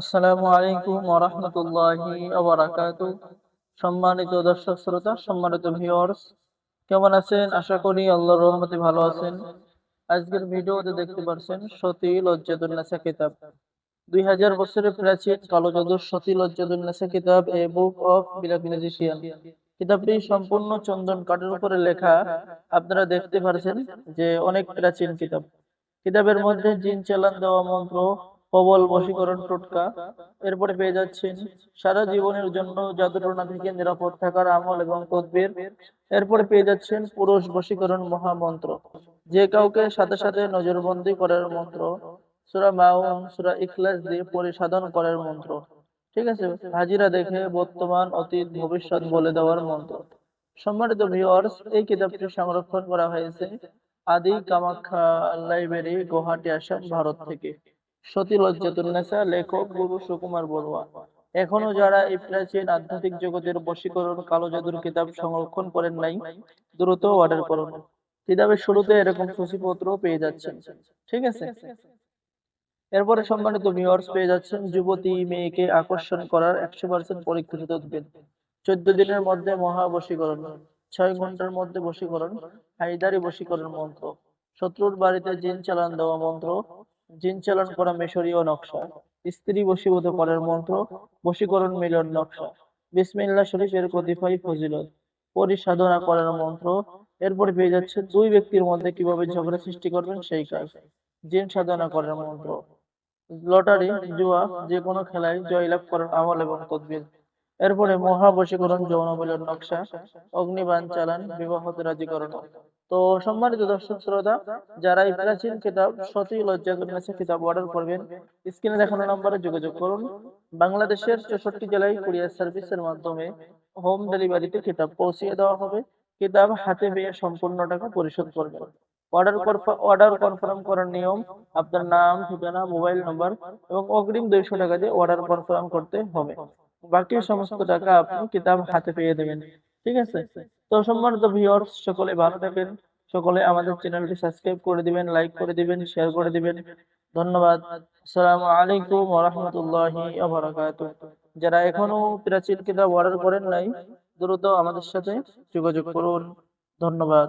আসসালামু আলাইকুম ওয়া রাহমাতুল্লাহি ওয়া বারাকাতুহু। সম্মানিত দর্শক শ্রোতা, সম্মানিত ভিউয়ার্স, কেমন আছেন? আশা করি আল্লাহর রহমতে ভালো আছেন। আজকের ভিডিওতে দেখতে পাচ্ছেন সতী লজ্জাতুন নেসা কিতাব। 2000 বছরের প্রাচীন কালো জাদুর সতী লজ্জাতুন নেসা কিতাব, এ বুক অফ ব্ল্যাক ম্যাজিশিয়ান। কিতাবটি সম্পূর্ণ চন্দন কাঠের উপরে লেখা। আপনারা দেখতে পাচ্ছেন যে অনেক প্রাচীন কিতাব। কিতাবের মধ্যে জিন চালান দেওয়া মন্ত্র, প্রবল বশীকরণ টোটকা, এরপরে পেয়ে যাচ্ছেন সারা জীবনের জন্য জাদুটনা থেকে নিরাপদ থাকার আমল এবং তদবির। এরপরে পেয়ে যাচ্ছেন পুরুষ বশীকরণ মহামন্ত্র, যে কাউকে সাথে সাথে নজরবন্দি করার মন্ত্র, সূরা মাউন, সূরা ইখলাস দিয়ে পরিসাধন করার মন্ত্র। ঠিক আছে, হাজিরা দেখে বর্তমান, অতীত, ভবিষ্যৎ বলে দেওয়ার মন্ত্র। সম্মানিত ভিউয়ার্স, এই কিতাবটি সংরক্ষণ করা হয়েছে আদি কামাখ্যা লাইব্রেরি, গুয়াহাটি, আসাম, ভারত থেকে। সতী লজ্জাতুন্নেসা, লেখক গুরু সুকুমার বড়ুয়া। এখনো যারা এই প্রাচীন আধ্যাত্মিক জগতের বশীকরণ কালো জাদুর কিতাব সংরক্ষণ করেন নাই, দ্রুত অর্ডার করুন। কিতাবের শুরুতে এরকম সূচিপত্র পেয়ে যাচ্ছেন। ঠিক আছে, এরপরে সম্মানিত ভিউয়ার্স পেয়ে যাচ্ছেন যুবতী মেয়েকে আকর্ষণ করার 100% পরীক্ষিত তদবির। 14 দিনের মধ্যে মহা বশীকরণ, 6 ঘন্টার মধ্যে বশীকরণ, হায়দারি বশীকরণ মন্ত্র, শত্রুর বাড়িতে জিন চালান দেওয়া মন্ত্র, জিন চালান করা মিশরীয় নকশা, স্ত্রী বশীভূত করার মন্ত্র, বশীকরণ মিলন নকশা, বিসমিল্লাহ শরীফের কতিপয় ফজিলত, পরিসাধনা করার মন্ত্র। এরপরে পেয়ে যাচ্ছে দুই ব্যক্তির মধ্যে কিভাবে ঝগড়া সৃষ্টি করবেন সেই কাজ, জিন সাধনা করার মন্ত্র, লটারি, জুয়া, যে কোনো খেলায় জয়লাভ করার আমল এবং তদবির। এরপরে মহাবশীকরণ, যৌন মিলন নকশা, অগ্নিবাণ চালান, বিবাহতে রাজি করানো। তো সম্মানিত দর্শক শ্রোতা, যারা এই প্রাচীন কিতাব সতী লজ্জাতুন্নেসা কিতাব অর্ডার করবেন, স্ক্রিনে দেখানো নম্বরে যোগাযোগ করুন। বাংলাদেশের 64 জেলায় কুরিয়ার সার্ভিসের মাধ্যমে হোম ডেলিভারিতে কিতাব পৌঁছিয়ে দেওয়া হবে। কিতাব হাতে পেয়ে সম্পূর্ণ টাকা পরিশোধ করবেন। অর্ডার কনফার্ম করার নিয়ম: আপনার নাম, ঠিকানা, মোবাইল নাম্বার এবং অগ্রিম 200 টাকা দিয়ে অর্ডার কনফার্ম করতে হবে। বাকি সমস্ত টাকা আপনি কিতাব হাতে পেয়ে দেবেন। ঠিক আছে, তো সম্মানিত ভিউয়ার্স, সকলে ভালো থাকেন। সকলে আমাদের চ্যানেলটি সাবস্ক্রাইব করে দিবেন, লাইক করে দিবেন, শেয়ার করে দিবেন। ধন্যবাদ। আসসালামু আলাইকুম ওয়া রাহমাতুল্লাহি ওয়া বারাকাতুহু। যারা এখনো প্রাচীন কিতাব অর্ডার করেন নাই, দ্রুত আমাদের সাথে যোগাযোগ করুন। ধন্যবাদ।